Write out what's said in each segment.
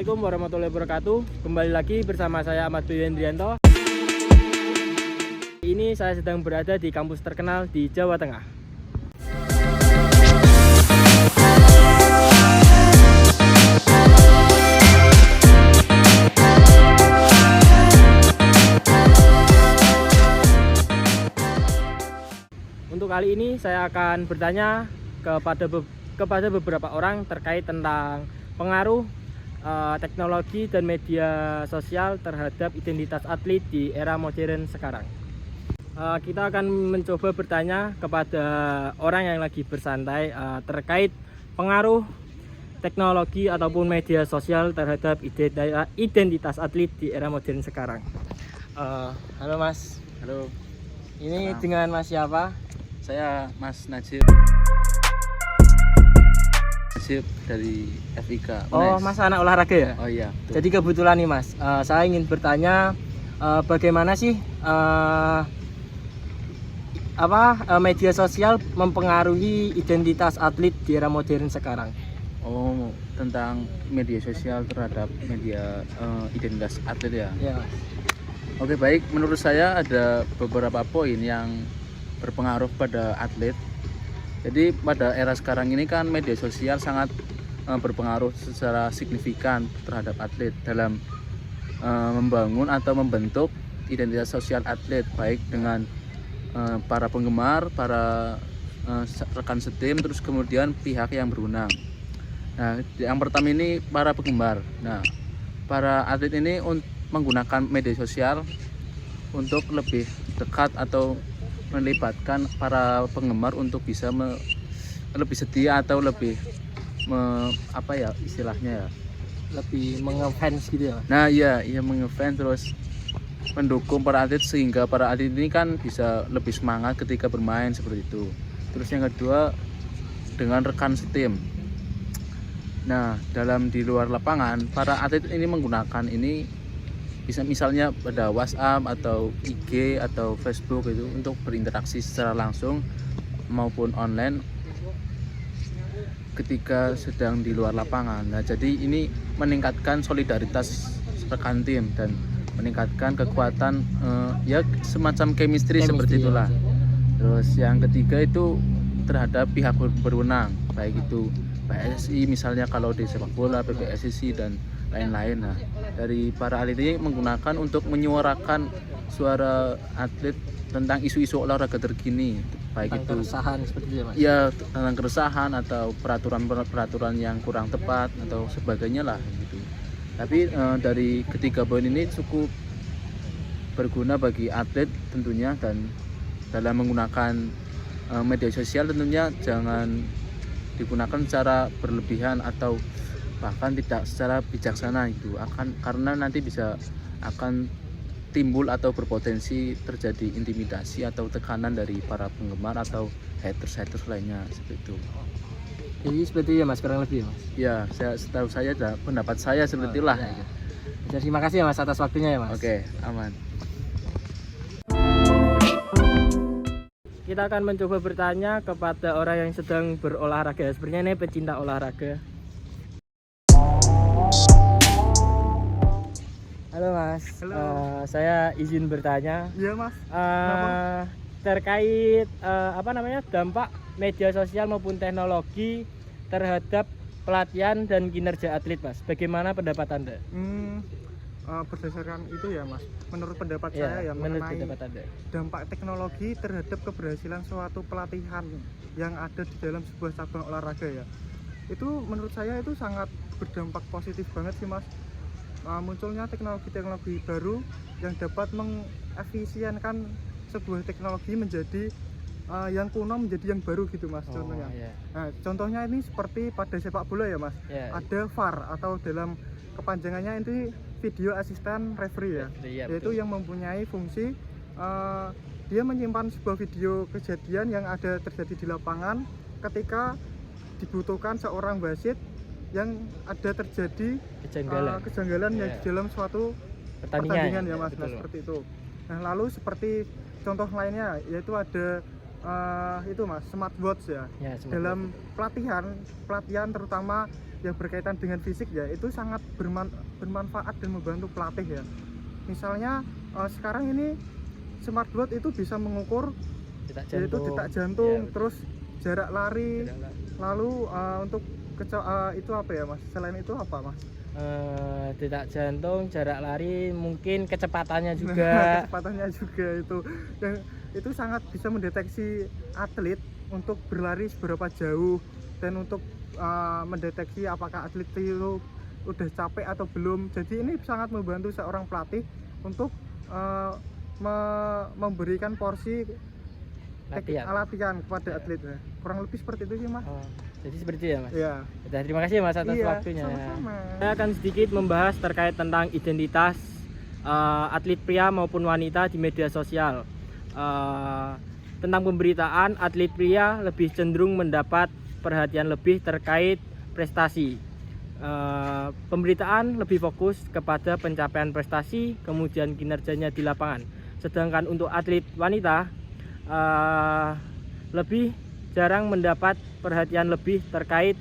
Assalamualaikum warahmatullahi wabarakatuh. Kembali lagi bersama saya Ahmad Bayu Hendrianto. Ini saya sedang berada di kampus terkenal di Jawa Tengah. Untuk kali ini saya akan bertanya kepada beberapa orang terkait tentang pengaruh teknologi dan media sosial terhadap identitas atlet di era modern sekarang. Kita akan mencoba bertanya kepada orang yang lagi bersantai terkait pengaruh teknologi ataupun media sosial terhadap identitas atlet di era modern sekarang. Halo Mas. Halo, Ini dengan Mas siapa? saya Mas Najib dari FIK. Oh, UNES. Mas anak olahraga ya? Oh iya. Betul. Jadi kebetulan nih Mas, saya ingin bertanya bagaimana sih media sosial mempengaruhi identitas atlet di era modern sekarang? Oh, tentang media sosial terhadap media identitas atlet ya. Ya, Mas. Oke, baik. Menurut saya ada beberapa poin yang berpengaruh pada atlet. Jadi pada era sekarang ini kan media sosial sangat berpengaruh secara signifikan terhadap atlet dalam membangun atau membentuk identitas sosial atlet, baik dengan para penggemar, para rekan setim, terus kemudian pihak yang berwenang. Nah, yang pertama ini para penggemar. Nah, para atlet ini menggunakan media sosial untuk lebih dekat atau melibatkan para penggemar untuk bisa lebih setia atau lebih istilahnya ya, Lebih mengefans gitu ya. nah iya mengefans, terus mendukung para atlet sehingga para atlet ini kan bisa lebih semangat ketika bermain seperti itu. Terus yang kedua, dengan rekan setim. Nah, di luar lapangan para atlet ini menggunakan ini bisa misalnya pada WhatsApp atau IG atau Facebook itu untuk berinteraksi secara langsung maupun online ketika sedang di luar lapangan. Nah, jadi ini meningkatkan solidaritas rekan tim dan meningkatkan kekuatan ya semacam chemistry seperti itulah. Terus yang ketiga itu terhadap pihak berwenang, baik itu PSSI misalnya kalau di sepak bola, PBSSI dan lain-lain. Nah, dari para atlet ini menggunakan untuk menyuarakan suara atlet tentang isu-isu olahraga terkini, baik tentang itu keresahan seperti itu ya Mas. ya tentang keresahan atau peraturan yang kurang tepat atau sebagainya lah gitu. Tapi dari ketiga poin ini cukup berguna bagi atlet tentunya, dan dalam menggunakan media sosial tentunya jangan digunakan secara berlebihan atau bahkan tidak secara bijaksana itu, karena nanti akan timbul atau berpotensi terjadi intimidasi atau tekanan dari para penggemar atau haters lainnya seperti itu. Jadi seperti itu ya Mas, kurang lebih ya Mas. Ya, setahu saya pendapat saya seperti itulah. Ya. Jadi terima kasih ya Mas atas waktunya ya Mas. Oke, aman. Kita akan mencoba bertanya kepada orang yang sedang berolahraga. Sebenarnya ini pecinta olahraga. Halo Mas. Halo. Saya izin bertanya. Iya Mas. Terkait dampak media sosial maupun teknologi terhadap pelatihan dan kinerja atlet Mas. Bagaimana pendapat Anda? Berdasarkan itu ya Mas, menurut pendapat Ya, saya ya menurut mengenai pendapat Anda. dampak teknologi terhadap keberhasilan suatu pelatihan yang ada di dalam sebuah cabang olahraga ya, itu menurut saya itu sangat berdampak positif banget sih Mas. Munculnya teknologi baru yang dapat mengefisienkan sebuah teknologi menjadi yang kuno menjadi yang baru gitu Mas. Contohnya. Yeah. Nah, contohnya ini seperti pada sepak bola ya Mas. Yeah. Ada VAR atau dalam kepanjangannya ini video asisten referee ya. Yeah, yaitu betul. yang mempunyai fungsi dia menyimpan sebuah video kejadian yang ada terjadi di lapangan ketika dibutuhkan seorang wasit yang ada terjadi kejanggalan yang di dalam suatu pertandingan ya Mas. Nah, seperti itu. Nah, lalu seperti contoh lainnya yaitu ada itu Mas, smartwatch ya. Dalam pelatihan terutama yang berkaitan dengan fisik ya, itu sangat bermanfaat dan membantu pelatih ya. Misalnya sekarang ini smartwatch itu bisa mengukur yaitu detak jantung, Iya, terus jarak lari, Jarak lari. lalu untuk itu apa ya Mas? Selain itu apa Mas? Detak jantung, jarak lari, mungkin kecepatannya Nah, juga. kecepatannya juga itu. Dan itu sangat bisa mendeteksi atlet untuk berlari seberapa jauh dan untuk mendeteksi apakah atlet itu udah capek atau belum. Jadi ini sangat membantu seorang pelatih untuk memberikan porsi latihan kepada atlet. Kurang lebih seperti itu sih Mas. Jadi seperti itu ya Mas. Iya. Udah, terima kasih Mas atas Iya, waktunya. sama-sama. Saya akan sedikit membahas terkait tentang identitas atlet pria maupun wanita di media sosial. Tentang pemberitaan, atlet pria lebih cenderung mendapat perhatian lebih terkait prestasi. Pemberitaan lebih fokus kepada pencapaian prestasi, kemudian kinerjanya di lapangan. Sedangkan untuk atlet wanita lebih jarang mendapat perhatian lebih terkait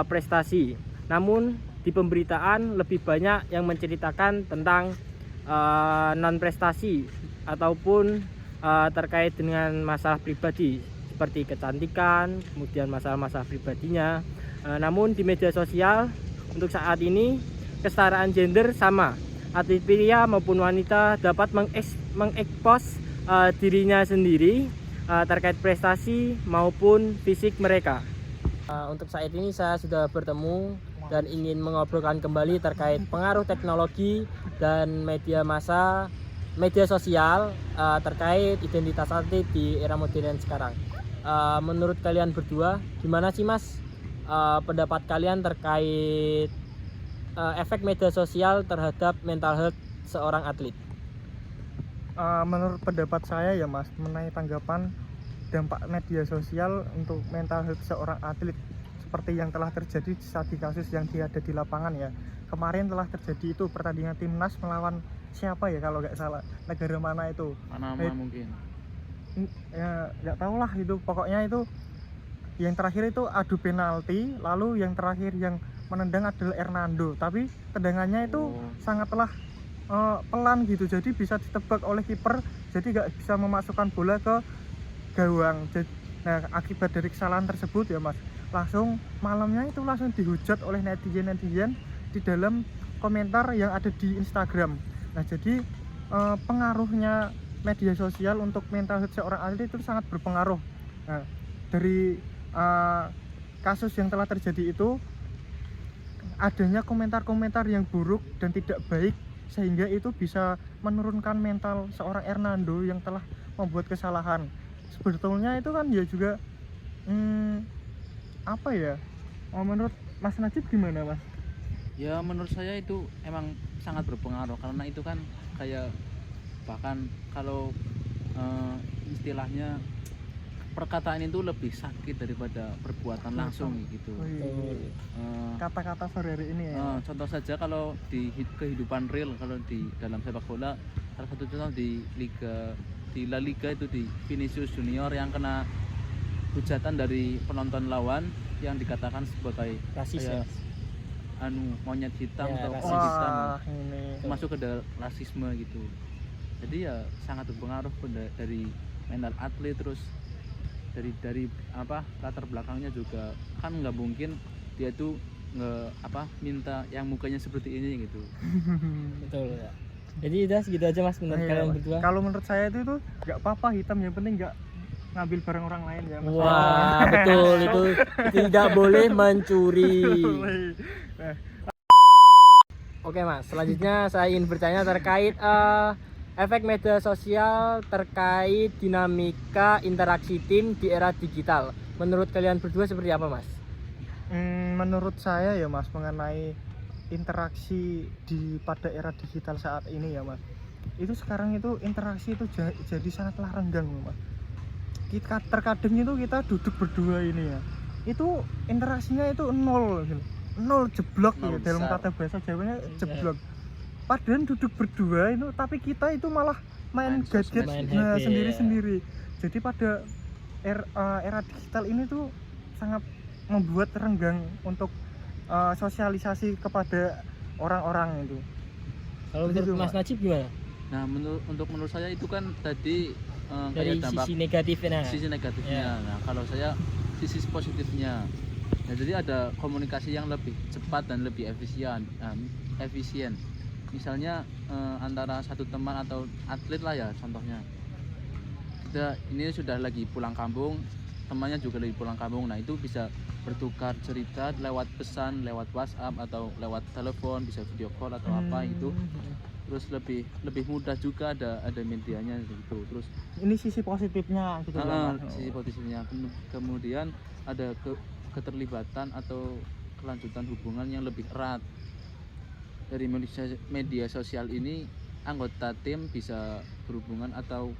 prestasi. Namun di pemberitaan lebih banyak yang menceritakan tentang non prestasi ataupun terkait dengan masalah pribadi seperti kecantikan, kemudian masalah-masalah pribadinya. Namun di media sosial untuk saat ini kesetaraan gender sama. Atlet pria maupun wanita dapat mengekspos dirinya sendiri terkait prestasi maupun fisik mereka. Untuk saat ini saya sudah bertemu dan ingin mengobrolkan kembali terkait pengaruh teknologi dan media sosial terkait identitas atlet di era modern sekarang. Menurut kalian berdua, gimana sih Mas pendapat kalian terkait efek media sosial terhadap mental health seorang atlet? Menurut pendapat saya ya Mas, mengenai tanggapan dampak media sosial untuk mental health seorang atlet seperti yang telah terjadi saat di kasus yang ada di lapangan ya. Kemarin telah terjadi itu pertandingan timnas melawan siapa ya kalau nggak salah, negara mana itu? Panama mungkin. Ya nggak tahu lah itu, pokoknya itu yang terakhir itu adu penalti, lalu yang terakhir yang menendang adalah Hernando, tapi tendangannya itu sangatlah pelan gitu, jadi bisa ditebak oleh kiper, jadi nggak bisa memasukkan bola ke gawang. Nah, akibat dari kesalahan tersebut ya Mas, langsung malamnya itu langsung dihujat oleh netizen di dalam komentar yang ada di Instagram. Nah, jadi pengaruhnya media sosial untuk mental health seorang atlet itu sangat berpengaruh. Nah, dari kasus yang telah terjadi itu adanya komentar-komentar yang buruk dan tidak baik, sehingga itu bisa menurunkan mental seorang Hernando yang telah membuat kesalahan. Sebetulnya itu kan ya juga apa ya, menurut Mas Najib gimana Mas? Ya menurut saya itu emang sangat berpengaruh, karena itu kan kayak bahkan kalau istilahnya perkataan itu lebih sakit daripada perbuatan langsung gitu. Kata-kata sore hari ini ya. Contoh saja kalau di kehidupan real, kalau di dalam sepak bola, salah satu contoh di La Liga itu di Vinicius Junior yang kena hujatan dari penonton lawan yang dikatakan sebagai Rasis ya. Monyet hitam Ya, atau rasis. orang hitam, Ini masuk ke dalam rasisme gitu. Jadi ya sangat berpengaruh dari mental atlet, terus dari latar belakangnya juga kan nggak mungkin dia tuh minta yang mukanya seperti ini gitu. Betul ya. Jadi udah segitu aja Mas menurut kalian berdua. Kalau menurut saya itu nggak apa-apa hitam, yang penting nggak ngambil barang orang lain ya Mas. Wah, betul itu tidak boleh mencuri. Oke Mas, selanjutnya saya ingin bertanya terkait efek media sosial terkait dinamika interaksi tim di era digital. Menurut kalian berdua seperti apa Mas? Menurut saya ya Mas, mengenai interaksi pada era digital saat ini ya Mas, itu sekarang itu interaksi itu jadi sangatlah renggang Mas. Terkadang itu kita duduk berdua ini ya, itu interaksinya itu nol jeblok Nol ya, dalam besar. kata bahasa Jawanya jeblok. Padahal duduk berdua itu, tapi kita itu malah main Main gadget sosmed. Main happy, sendiri-sendiri. Jadi pada era digital ini tuh sangat membuat renggang untuk sosialisasi kepada orang-orang itu. Kalau Begitu, menurut Mas Mas. Najib gimana? Nah, menurut saya itu kan tadi Dari kayak dampak sisi negatifnya. sisi negatifnya. Ya. Nah, kalau saya sisi positifnya. Nah, jadi ada komunikasi yang lebih cepat dan lebih efisien. Misalnya antara satu teman atau atlet lah ya contohnya. Ini sudah lagi pulang kampung, temannya juga lagi pulang kampung. Nah, itu bisa bertukar cerita lewat pesan, lewat WhatsApp atau lewat telepon, bisa video call atau apa itu. Terus lebih mudah juga ada medianya gitu. Terus Ini sisi positifnya gitu ya, Mas. sisi positifnya. Kemudian ada keterlibatan atau kelanjutan hubungan yang lebih erat. Dari media sosial ini anggota tim bisa berhubungan atau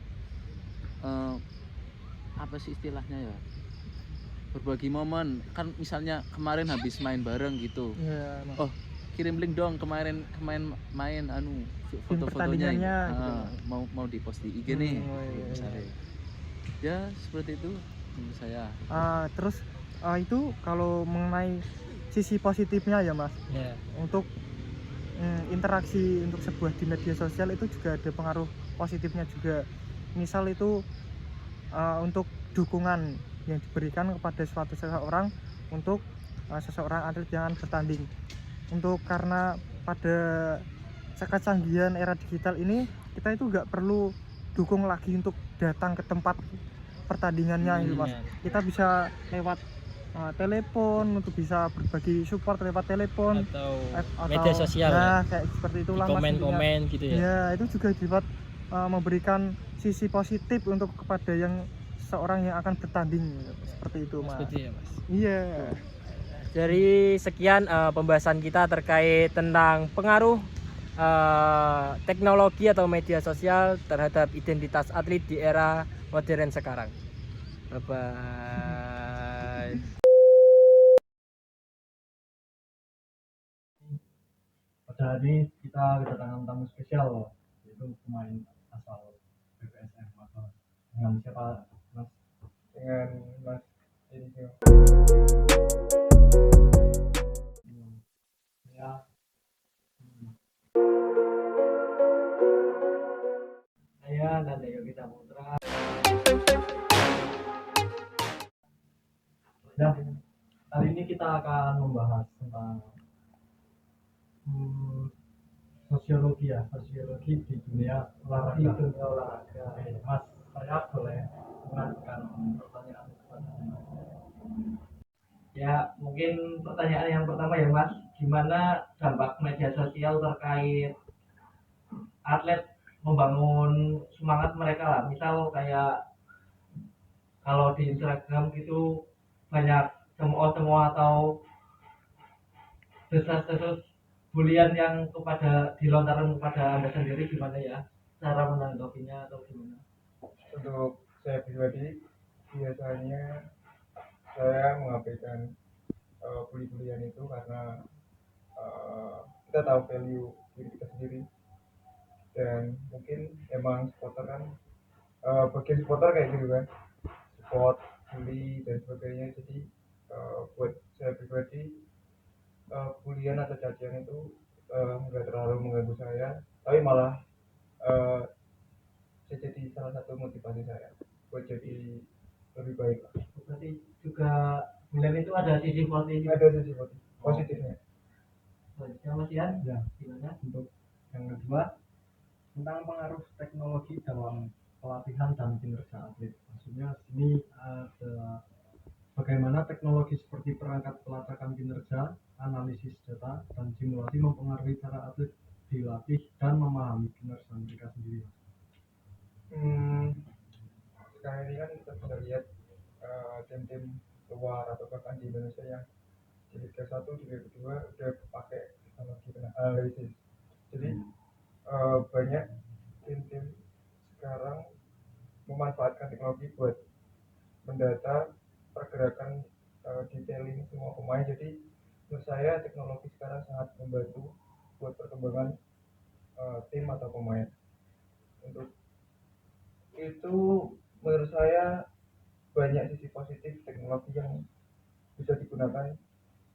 apa sih istilahnya ya, berbagi momen kan, misalnya kemarin habis main bareng gitu, Iya, Mas. oh kirim link dong kemarin main foto-fotonya pertandingannya gitu. gitu, Mas. mau di post di IG nih Oh, iya, misalnya. iya. Ya seperti itu menurut saya. Terus itu kalau mengenai sisi positifnya ya, Mas, Ya. untuk interaksi untuk sebuah di media sosial itu juga ada pengaruh positifnya juga. Misal itu untuk dukungan yang diberikan kepada suatu seseorang untuk seseorang atlet yang akan bertanding. Untuk karena pada kecanggihan era digital ini kita itu nggak perlu dukung lagi untuk datang ke tempat pertandingannya gitu, Mas. Ya. Kita bisa lewat telepon untuk bisa berbagi support lewat telepon Atau media sosial nah ya. kayak seperti Di itulah, Mas, intinya. komen-komen gitu ya. Ya itu juga dapat memberikan sisi positif untuk kepada yang seorang yang akan bertanding seperti itu, Mas. Seperti ya, Mas. Iya. Dari sekian pembahasan kita terkait tentang pengaruh teknologi atau media sosial terhadap identitas atlet di era modern sekarang. Bye bye. Pada hari ini kita kedatangan tamu spesial, yaitu pemain asal BPSM Magelang. Dengan siapa, Mas? Dengan Mas ini. Ya. Saya Nanda Yogi Saputra. Ya, hari ini kita akan membahas tentang sosiologi di dunia olahraga. Oke, Mas, saya boleh mengajukan pertanyaan kepada Mas. Ya, mungkin pertanyaan yang pertama ya, Mas, gimana dampak media sosial terkait atlet membangun semangat mereka lah, misal kayak kalau di Instagram gitu banyak semua atau desas-desus bulian yang dilontarkan kepada Anda sendiri, gimana ya cara menanggapinya atau gimana? Untuk saya pribadi biasanya saya mengabaikan bully-bulian itu karena kita tahu value diri kita sendiri, dan mungkin emang supporter kan bagian supporter kayak gitu kan, support, bully dan sebagainya. Jadi buat saya pribadi bulian atau cacian itu nggak terlalu mengganggu saya, tapi malah saya jadi salah satu motivasi saya buat jadi lebih baik lah. Berarti juga bulian itu ada sisi positif. Ada sisi positifnya. Selanjutnya Mas Ian, Ya, gimana? untuk yang kedua tentang pengaruh teknologi dalam pelatihan dan kinerja atlet. Maksudnya sini ada bagaimana teknologi seperti perangkat pelacakan kinerja, analisis data, dan simulasi mempengaruhi cara atlet dilatih dan memahami kinerja mereka sendiri. Sekarang ini kan kita bisa lihat tim-tim luar atau bahkan di Indonesia yang di Liga 1, di Liga 2 udah pakai teknologi analisis. Jadi banyak tim-tim sekarang memanfaatkan teknologi buat mendata pergerakan detailing semua pemain. Jadi menurut saya teknologi sekarang sangat membantu buat perkembangan tim atau pemain. Untuk itu menurut saya banyak sisi positif teknologi yang bisa digunakan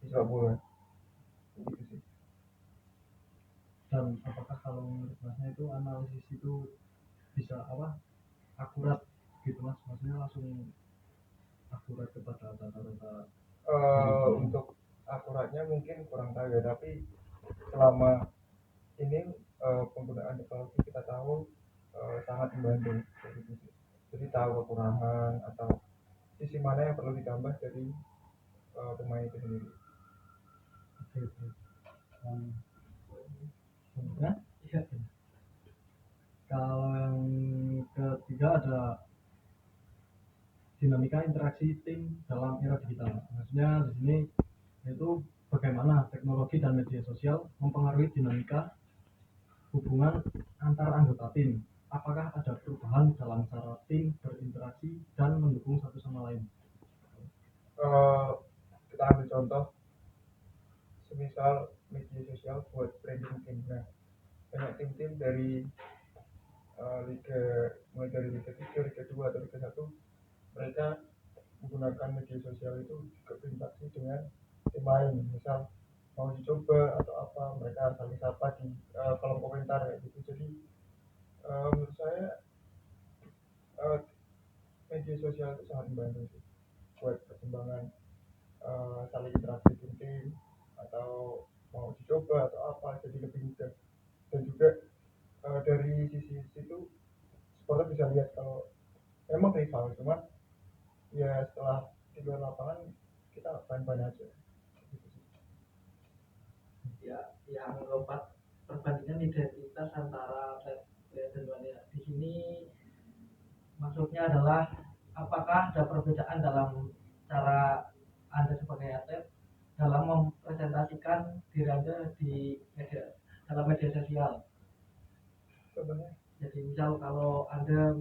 di sepak bola. gitu sih. Dan apakah kalau menurut masnya itu analisis itu bisa akurat gitu mas, maksudnya langsung akurat kepada data-data? Untuk akuratnya mungkin kurang tahu ya, tapi selama ini penggunaan teknologi kita tahu sangat membantu kayak gitu sih. Jadi tahu kekurangan atau sisi mana yang perlu ditambah dari pemain itu sendiri. Oke, oke. Kemudian Iya. kalau yang ketiga ada dinamika interaksi tim dalam era digital. Maksudnya di sini yaitu bagaimana teknologi dan media sosial mempengaruhi dinamika hubungan antar anggota tim. Apakah ada perubahan dalam cara tim berinteraksi dan mendukung satu sama lain? Kita ambil contoh semisal media sosial buat branding tim. Nah, banyak tim-tim dari liga, mulai dari liga 3, liga 2 atau liga 1, mereka menggunakan media sosial itu juga berinteraksi dengan tim lain. Misal mau dicoba atau apa, mereka saling sapa di kolom komentar kayak gitu. Jadi menurut saya uh, media sosial itu sangat membantu sih buat perkembangan saling interaksi tim atau mau dicoba atau apa, jadi lebih mudah. Dan juga dari sisi situ supporter bisa lihat kalau memang rival, cuman ya setelah di luar lapangan kita fine-fine aja gitu sih. Ya, yang keempat, perbandingan identitas antara atlet dan wanita. Di sini maksudnya adalah apakah ada perbedaan dalam cara Anda sebagai atlet dalam mempresentasikan diri Anda di dalam media sosial. Contohnya Jadi misal kalau Anda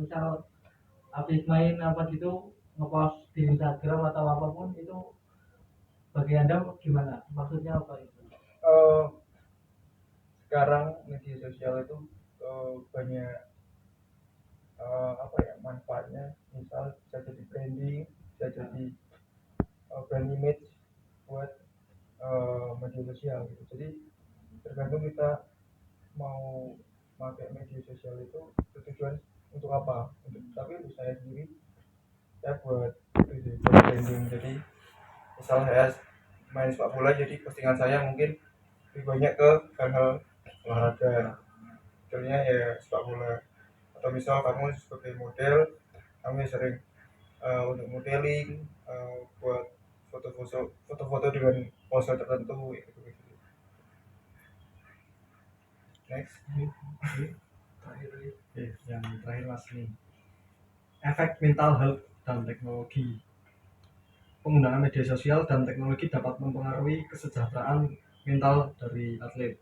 habis main apa gitu ngepost di Instagram atau apapun itu bagi Anda gimana? Maksudnya apa itu? sekarang media sosial itu banyak apa ya manfaatnya. Misal bisa jadi branding, bisa jadi brand image buat media sosial gitu. Jadi tergantung kita mau pakai media sosial itu bertujuan untuk apa. Tapi untuk saya sendiri, saya buat itu sih, buat branding. Jadi misal saya main sepak bola, jadi postingan saya mungkin lebih banyak ke hal-hal olahraga, contohnya ya sepak bola. Atau misal kamu sebagai model, kamu sering untuk modeling, buat foto-foto dengan pose tertentu gitu, gitu. Next. Oke, yang terakhir mas nih, efek mental health dan teknologi. Penggunaan media sosial dan teknologi dapat mempengaruhi kesejahteraan mental dari atlet.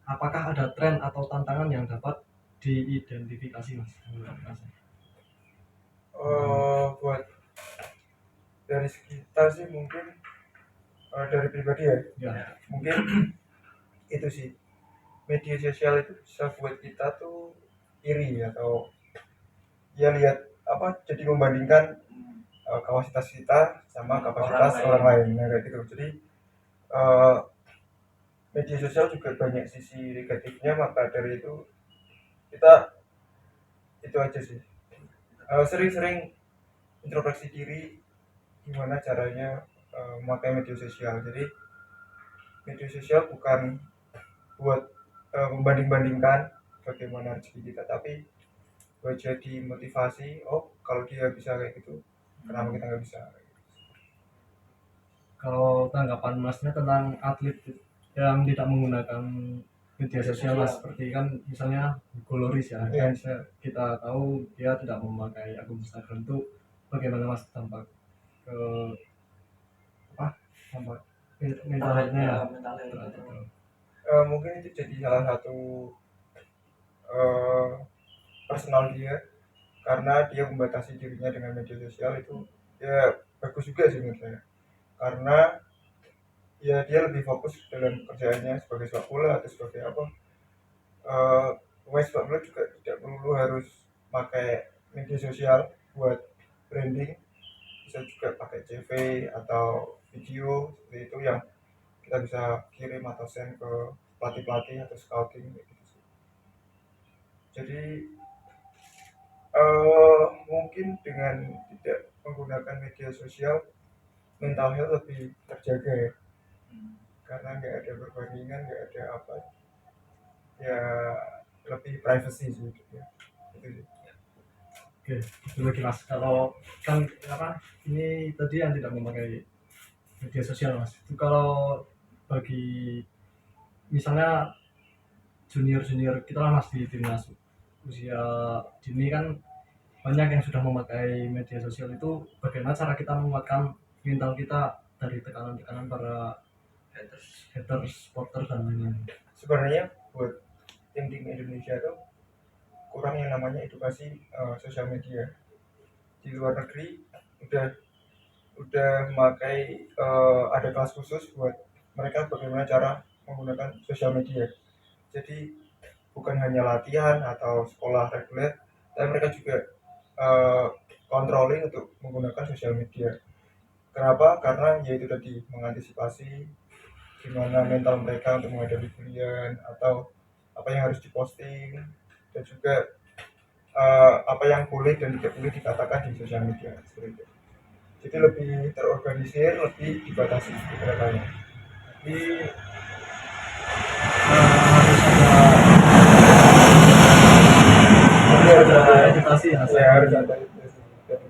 Apakah ada tren atau tantangan yang dapat diidentifikasi mas? Buat dari sekitar sih mungkin dari pribadi ya, Ya, mungkin itu sih, media sosial itu bisa buat kita tuh iri atau ya lihat apa, jadi membandingkan kapasitas kita sama kapasitas orang lain. Nah, kayak gitu. Jadi uh, media sosial juga banyak sisi negatifnya, maka dari itu kita itu aja sih, sering-sering introspeksi diri gimana caranya memakai media sosial. Jadi media sosial bukan buat membanding-bandingkan bagaimana rezeki kita, tapi buat jadi motivasi. Oh, kalau dia bisa kayak gitu, kenapa kita nggak bisa? kalau tanggapan masnya tentang atlet yang tidak menggunakan media sosial mas, seperti kan misalnya Goloris ya, Iya. kan kita tahu dia tidak memakai akun Instagram, itu bagaimana mas dampak ke dampak mental health-nya ya? Mental health. Mungkin itu jadi salah satu uh, personal dia, karena dia membatasi dirinya dengan media sosial. Itu ya bagus juga sih menurut saya, karena ya dia lebih fokus dalam kerjaannya sebagai sepak bola atau sebagai apa. Pemain sepak bola juga tidak perlu harus pakai media sosial buat branding, bisa juga pakai CV atau video seperti itu yang kita bisa kirim atau send ke pelatih-pelatih atau scouting kayak gitu sih. Jadi mungkin dengan tidak menggunakan media sosial, mental health lebih terjaga ya, karena nggak ada perbandingan, nggak ada apa, ya lebih privacy sih gitu ya. Itu sih. Oke, itu lagi Mas. Kalau kan apa ini tadi yang tidak memakai media sosial Mas. Itu kalau bagi misalnya junior-junior kita lah Mas di timnas usia dini kan banyak yang sudah memakai media sosial, itu bagaimana cara kita menguatkan mental kita dari tekanan-tekanan para haters, supporter dan lain-lain. Sebenarnya buat tim-tim Indonesia tuh kurang yang namanya edukasi sosial media. Di luar negeri udah memakai ada kelas khusus buat mereka bagaimana cara menggunakan sosial media. Jadi bukan hanya latihan atau sekolah reguler, tapi mereka juga eh, controlling untuk menggunakan sosial media. Kenapa? Karena yaitu tadi mengantisipasi gimana mental mereka untuk menghadapi bulian atau apa yang harus diposting, dan juga apa yang boleh dan tidak boleh dikatakan di sosial media seperti itu. Jadi lebih terorganisir, lebih dibatasi kegiatannya. Jadi harus ada Edukasi ya, ya harus ada edukasi dari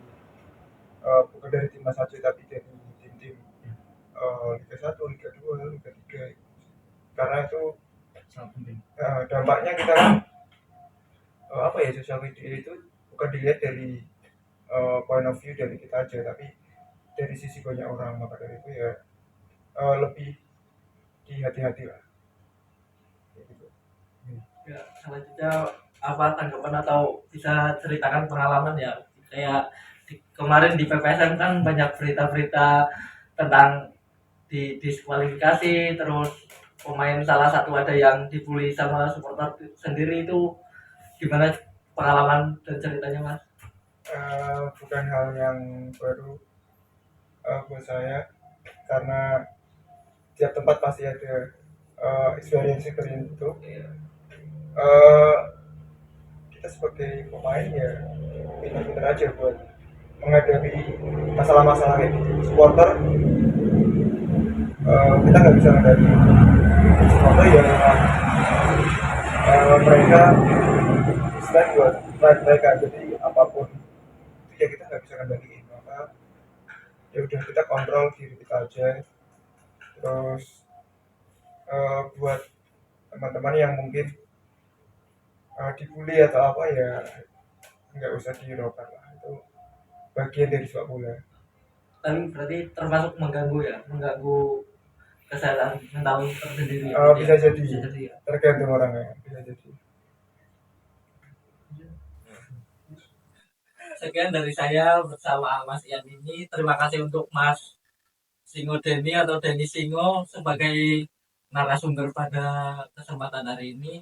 bukan dari timnas saja tapi dari tim-tim Liga 1, Liga 2, Liga 3, karena itu sangat penting. dampaknya kita kan apa ya, sosial media itu bukan dilihat dari point of view dari kita aja, tapi dari sisi banyak orang. Maka dari itu ya lebih dihati-hati lah kayak gitu. Ya, selanjutnya apa tanggapan atau bisa ceritakan pengalaman ya, kayak kemarin di PPSM kan banyak berita-berita tentang diskualifikasi, terus pemain salah satu ada yang dibully sama supporter sendiri, itu gimana pengalaman dan ceritanya Mas? Bukan hal yang baru buat saya, karena tiap tempat pasti ada experience seperti itu. Uh, kita sebagai pemain ya pintar-pintar aja buat menghadapi masalah-masalah kayak gitu. Supporter kita nggak bisa menghadapi supporter ya, mereka selain buat mereka, jadi apapun itu ya kita nggak bisa kendaliin. Maka ya udah, kita kontrol diri kita aja. Terus buat teman-teman yang mungkin dibully atau apa, ya nggak usah dihiraukan lah, itu bagian dari sepak bola. Tapi berarti termasuk mengganggu ya, mengganggu kesehatan mental tersendiri. Bisa jadi, Bisa jadi ya. tergantung orangnya, bisa jadi. Sekian dari saya bersama Mas Ian ini. Terima kasih untuk Mas Singo Deni atau Deni Singo sebagai narasumber pada kesempatan hari ini.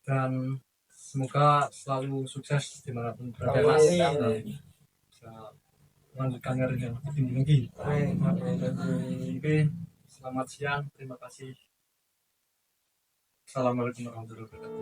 Dan semoga selalu sukses dimanapun berada Mas. Bisa melanjutkan karirnya lebih tinggi lagi. Oke, selamat siang, terima kasih. Assalamualaikum warahmatullahi wabarakatuh.